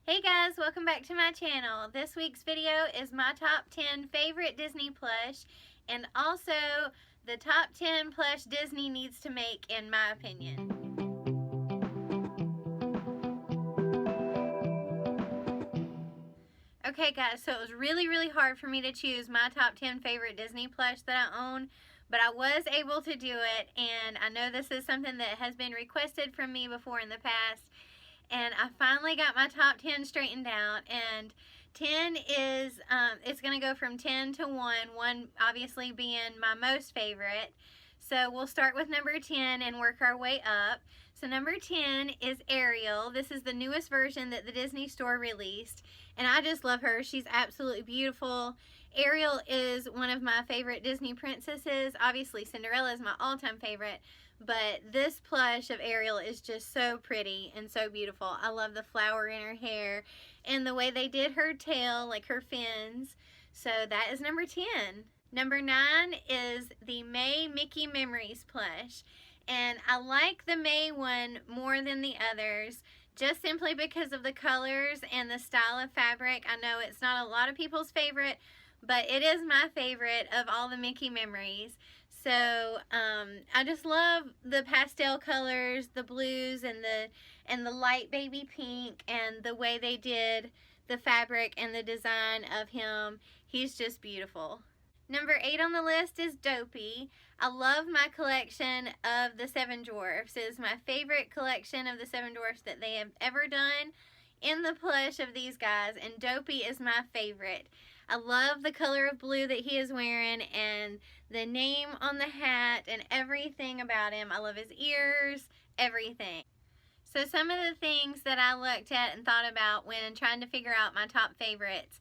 Hey guys, welcome back to my channel. This week's video is my top 10 favorite Disney plush and also the top 10 plush Disney needs to make in my opinion. Okay guys, so it was really hard for me to choose my top 10 favorite Disney plush that I own, but I was able to do it, and I know this is something that has been requested from me before in the past. And I finally got my top 10 straightened out, and 10 is, it's going to go from 10 to 1 obviously being my most favorite. So we'll start with number 10 and work our way up. So number 10 is Ariel. This is the newest version that the Disney Store released, and I just love her. She's absolutely beautiful. Ariel is one of my favorite Disney princesses. Obviously Cinderella is my all-time favorite, but this plush of Ariel is just so pretty and so beautiful. I love the flower in her hair and the way they did her tail, like her fins. So that is number 10. Number 9 is the May Mickey Memories plush. And I like the May one more than the others, just simply because of the colors and the style of fabric. I know it's not a lot of people's favorite, but it is my favorite of all the Mickey Memories. So I just love the pastel colors, the blues and the light baby pink, and the way they did the fabric and the design of him. He's just beautiful. Number 8 on the list is Dopey. I love my collection of the Seven Dwarfs. It is my favorite collection of the Seven Dwarfs that they have ever done in the plush of these guys, and Dopey is my favorite. I love the color of blue that he is wearing and the name on the hat and everything about him. I love his ears, everything. So some of the things that I looked at and thought about when trying to figure out my top favorites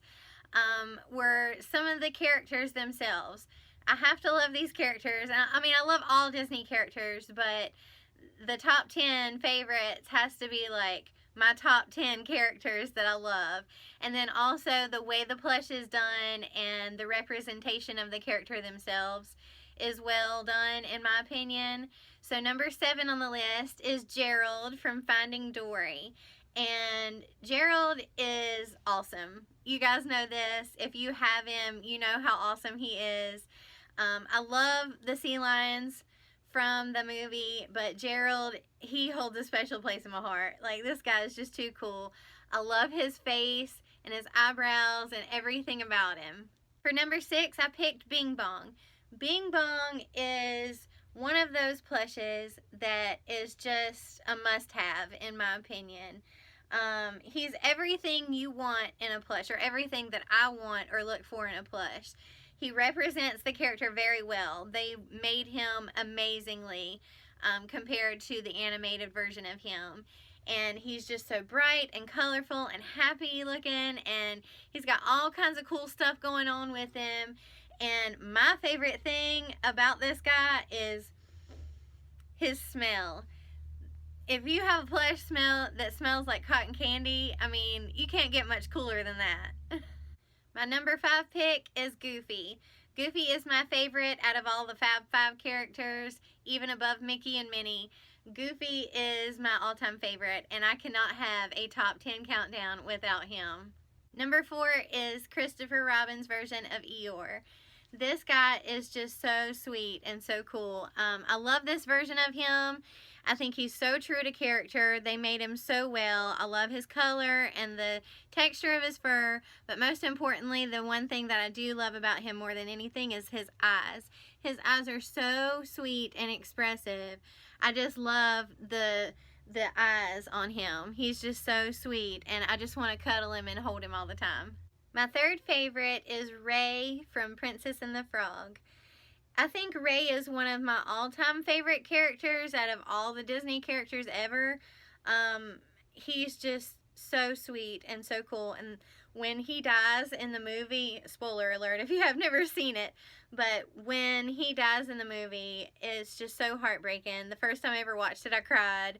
were some of the characters themselves. I have to love these characters. I mean, I love all Disney characters, but the top 10 favorites has to be like my top 10 characters that I love. And then also the way the plush is done and the representation of the character themselves is well done in my opinion. So number 7 on the list is Gerald from Finding Dory. And Gerald is awesome. You guys know this. If you have him, you know how awesome he is. I love the sea lions from the movie, but Gerald, he holds a special place in my heart. Like, this guy is just too cool. I love his face and his eyebrows and everything about him. For number 6, I picked Bing Bong. Bing Bong is one of those plushes that is just a must-have in my opinion. He's everything you want in a plush, or everything that I want or look for in a plush. He represents the character very well. They made him amazingly compared to the animated version of him. And he's just so bright and colorful and happy looking, and he's got all kinds of cool stuff going on with him. And my favorite thing about this guy is his smell. If you have a plush that smells like cotton candy, I mean, you can't get much cooler than that. My number 5 pick is Goofy. Goofy is my favorite out of all the Fab 5 characters, even above Mickey and Minnie. Goofy is my all-time favorite, and I cannot have a top 10 countdown without him. Number 4 is Christopher Robin's version of Eeyore. This guy is just so sweet and so cool. I love this version of him. I think he's so true to character. They made him so well. I love his color and the texture of his fur, but most importantly, the one thing that I do love about him more than anything is his eyes. His eyes are so sweet and expressive. I just love the eyes on him. He's just so sweet, and I just want to cuddle him and hold him all the time. My 3rd favorite is Ray from Princess and the Frog. I think Ray is one of my all-time favorite characters out of all the Disney characters ever. He's just so sweet and so cool. And when he dies in the movie, spoiler alert if you have never seen it, but when he dies in the movie, it's just so heartbreaking. The first time I ever watched it, I cried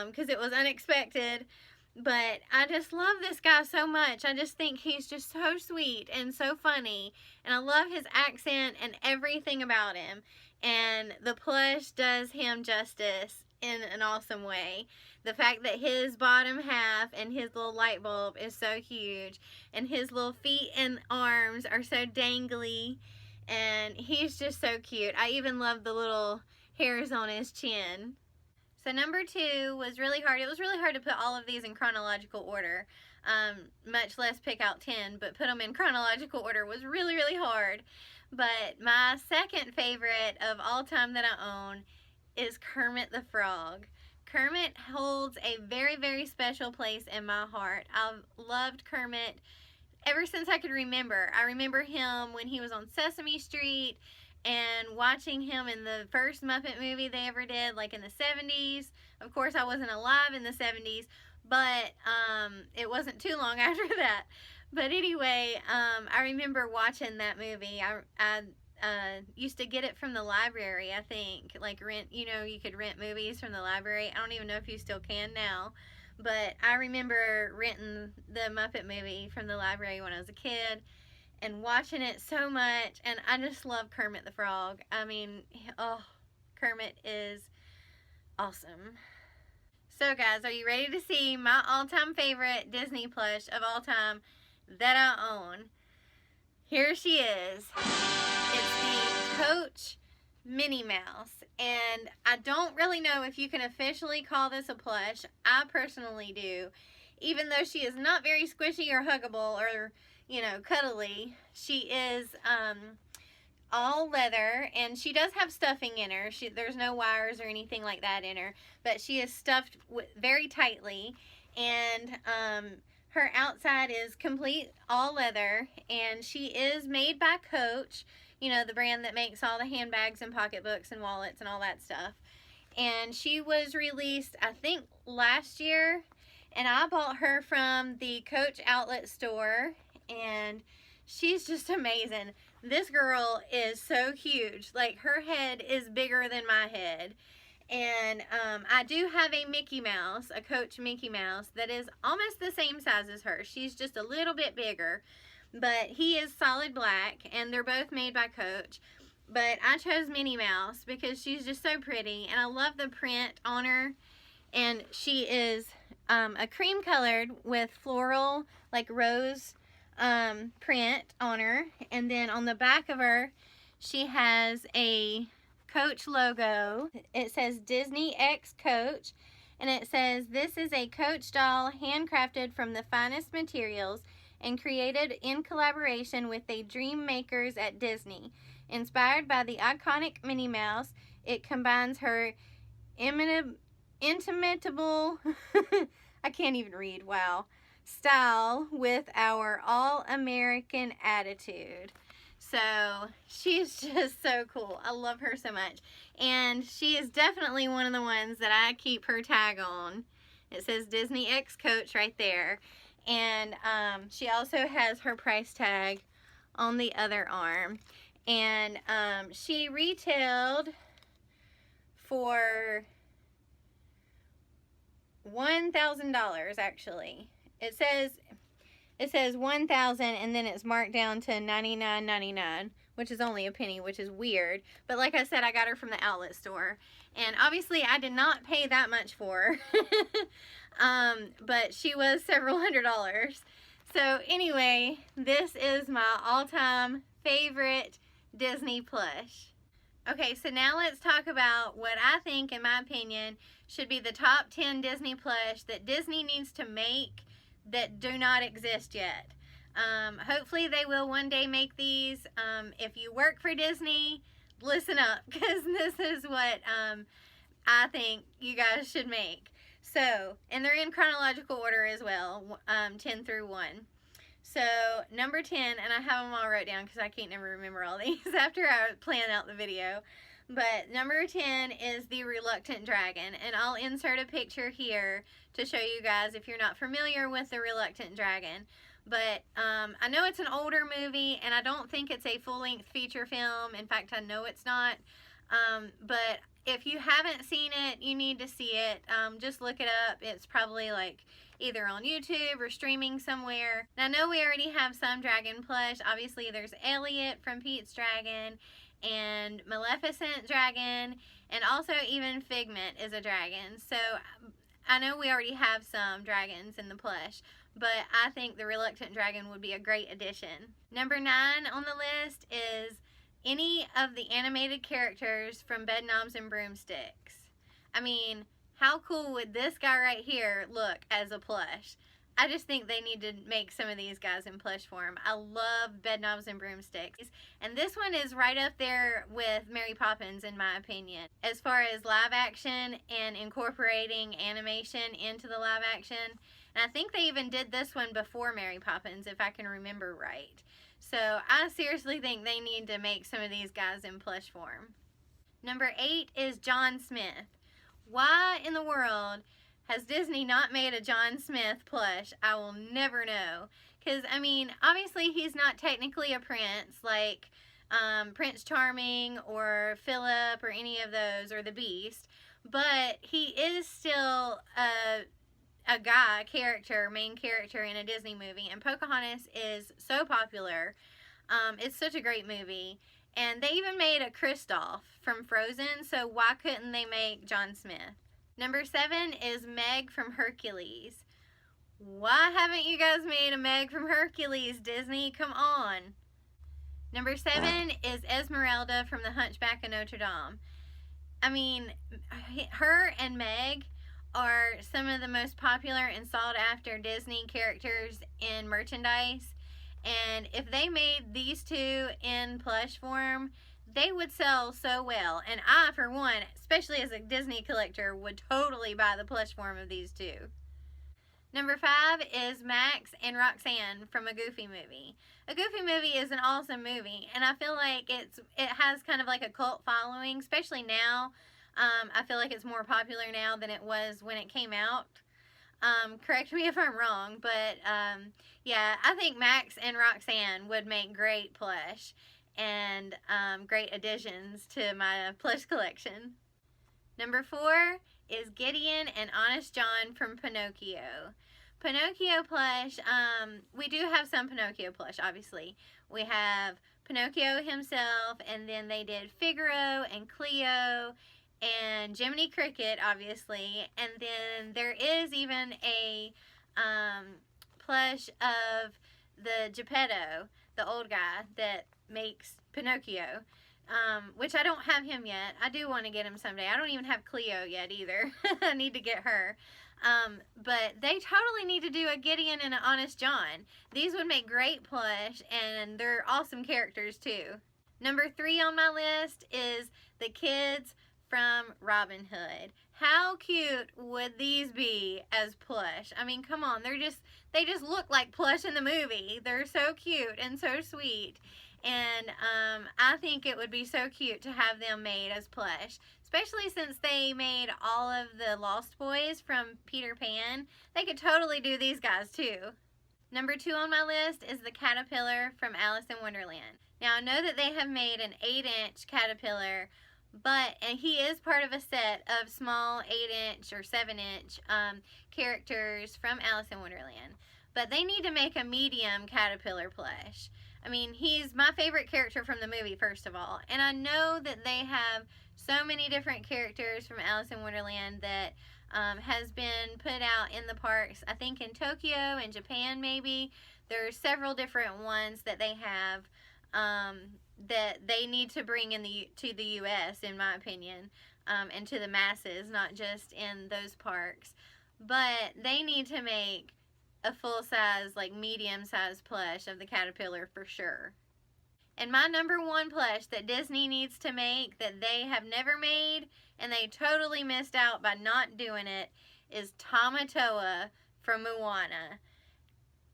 because it was unexpected. But I just love this guy so much. I just think he's just so sweet and so funny. And I love his accent and everything about him. And the plush does him justice in an awesome way. The fact that his bottom half and his little light bulb is so huge, and his little feet and arms are so dangly, and he's just so cute. I even love the little hairs on his chin. So number 2 was really hard. It was really hard to put all of these in chronological order, much less pick out 10, but put them in chronological order was really, really hard. But my second favorite of all time that I own is Kermit the Frog. Kermit holds a very, very special place in my heart. I've loved Kermit ever since I could remember. I remember him when he was on Sesame Street and watching him in the first Muppet movie they ever did, like in the 70s. Of course, I wasn't alive in the 70s, but it wasn't too long after that. But anyway, I remember watching that movie. I used to get it from the library, I think. Like rent, you know, you could rent movies from the library. I don't even know if you still can now. But I remember renting the Muppet movie from the library when I was a kid and watching it so much. And I just love Kermit the Frog. I mean, oh, Kermit is awesome. So guys, are you ready to see my all-time favorite Disney plush of all time that I own? Here she is. It's the Coach Minnie Mouse, and I don't really know if you can officially call this a plush. I personally do. Even though she is not very squishy or huggable or, you know, cuddly, she is all leather, and she does have stuffing in her. There's no wires or anything like that in her, but she is stuffed very tightly, and her outside is complete all leather, and she is made by Coach, you know, the brand that makes all the handbags and pocketbooks and wallets and all that stuff. And she was released, I think, last year, and I bought her from the Coach outlet store, and she's just amazing. This girl is so huge. Like, her head is bigger than my head. And I do have a Mickey Mouse, a Coach Mickey Mouse, that is almost the same size as her. She's just a little bit bigger, but he is solid black, and they're both made by Coach. But I chose Minnie Mouse because she's just so pretty, and I love the print on her. And she is a cream colored with floral, like rose print on her. And then on the back of her, she has a Coach logo. It says Disney X Coach, and it says, "This is a Coach doll handcrafted from the finest materials and created in collaboration with the dream makers at Disney. Inspired by the iconic Minnie Mouse, it combines her inimitable I can't even read, wow, style with our all-American attitude." So she's just so cool. I love her so much. And she is definitely one of the ones that I keep her tag on. It says Disney X Coach right there. And she also has her price tag on the other arm. And she retailed for $1,000 actually. It says $1,000, and then it's marked down to $99.99, which is only a penny, which is weird. But like I said, I got her from the outlet store, and obviously I did not pay that much for her. But she was several $100s. So anyway, this is my all-time favorite Disney plush. Okay, so now let's talk about what I think, in my opinion, should be the top 10 Disney plush that Disney needs to make that do not exist yet. Hopefully they will one day make these. If you work for Disney, listen up, because this is what I think you guys should make. So, and they're in chronological order as well, 10 through 1. So, number 10, and I have them all wrote down because I can't never remember all these after I plan out the video. But number 10 is the Reluctant Dragon, and I'll insert a picture here to show you guys if you're not familiar with the Reluctant Dragon. But I know it's an older movie, and I don't think it's a full-length feature film. In fact, I know it's not. But if you haven't seen it, you need to see it. Just look it up. It's probably like either on YouTube or streaming somewhere. Now, I know we already have some dragon plush. Obviously, there's Elliot from Pete's Dragon. and Maleficent dragon, and also even Figment is a dragon. So I know we already have some dragons in the plush, but I think the Reluctant Dragon would be a great addition. Number 9 on the list is any of the animated characters from Bedknobs and Broomsticks. I mean, how cool would this guy right here look as a plush? I just think they need to make some of these guys in plush form. I love Bedknobs and Broomsticks. And this one is right up there with Mary Poppins in my opinion. As far as live action and incorporating animation into the live action. And I think they even did this one before Mary Poppins, if I can remember right. So I seriously think they need to make some of these guys in plush form. Number 8 is John Smith. Why in the world has Disney not made a John Smith plush? I will never know. Because, I mean, obviously he's not technically a prince like Prince Charming or Philip or any of those, or the Beast. But he is still a guy character, main character in a Disney movie. And Pocahontas is so popular. It's such a great movie. And they even made a Kristoff from Frozen. So why couldn't they make John Smith? Number 7 is Meg from Hercules. Why haven't you guys made a Meg from Hercules, Disney? Come on. Number 7 is Esmeralda from The Hunchback of Notre Dame. I mean, her and Meg are some of the most popular and sought after Disney characters in merchandise. And if they made these two in plush form, they would sell so well. And I, for one, especially as a Disney collector, would totally buy the plush form of these two. Number 5 is Max and Roxanne from A Goofy Movie. A Goofy Movie is an awesome movie, and I feel like it has kind of like a cult following, especially now. I feel like it's more popular now than it was when it came out. Correct me if I'm wrong, but yeah, I think Max and Roxanne would make great plush and great additions to my plush collection. Number 4 is Gideon and Honest John from Pinocchio. Pinocchio plush, we do have some Pinocchio plush, obviously. We have Pinocchio himself, and then they did Figaro and Cleo and Jiminy Cricket, obviously. And then there is even a plush of the Geppetto, the old guy that makes Pinocchio, which I don't have him yet. I do want to get him someday. I don't even have Cleo yet either. I need to get her. But they totally need to do a Gideon and an Honest John. These would make great plush, and they're awesome characters too. Number 3 on my list is the kids from Robin Hood. How cute would these be as plush? I mean, come on, they just look like plush in the movie. They're so cute and so sweet. And I think it would be so cute to have them made as plush, especially since they made all of the Lost Boys from Peter Pan. They could totally do these guys too. Number 2 on my list is the caterpillar from Alice in Wonderland. Now, I know that they have made an 8-inch caterpillar, and he is part of a set of small 8-inch or 7-inch characters from Alice in Wonderland. But they need to make a medium caterpillar plush. I mean, he's my favorite character from the movie, first of all. And I know that they have so many different characters from Alice in Wonderland that has been put out in the parks. I think in Tokyo and Japan, maybe. There's several different ones that they have that they need to bring to the U.S., in my opinion, and to the masses, not just in those parks. But they need to make a full-size, like medium-size plush of the caterpillar for sure. And my number 1 plush that Disney needs to make that they have never made, and they totally missed out by not doing it, is Tamato from Moana.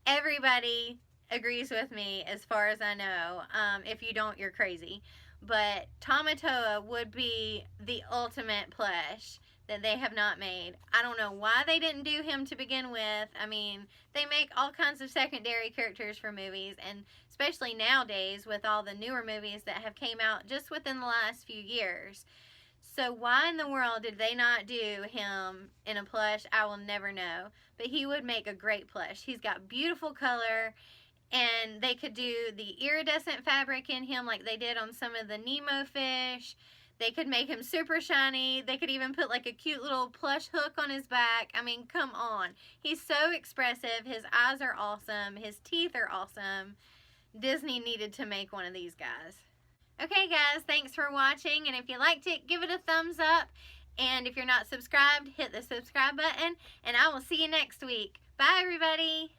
Everybody agrees with me as far as I know. If you don't, you're crazy. But Tamato would be the ultimate plush that they have not made. I don't know why they didn't do him to begin with. I mean, they make all kinds of secondary characters for movies, and especially nowadays with all the newer movies that have came out just within the last few years. So why in the world did they not do him in a plush? I will never know. But he would make a great plush. He's got beautiful color, And they could do the iridescent fabric in him like they did on some of the Nemo fish. They could make him super shiny. They could even put like a cute little plush hook on his back. I mean, come on. He's so expressive. His eyes are awesome. His teeth are awesome. Disney needed to make one of these guys. Okay, guys, thanks for watching. And if you liked it, give it a thumbs up. And if you're not subscribed, hit the subscribe button. And I will see you next week. Bye, everybody.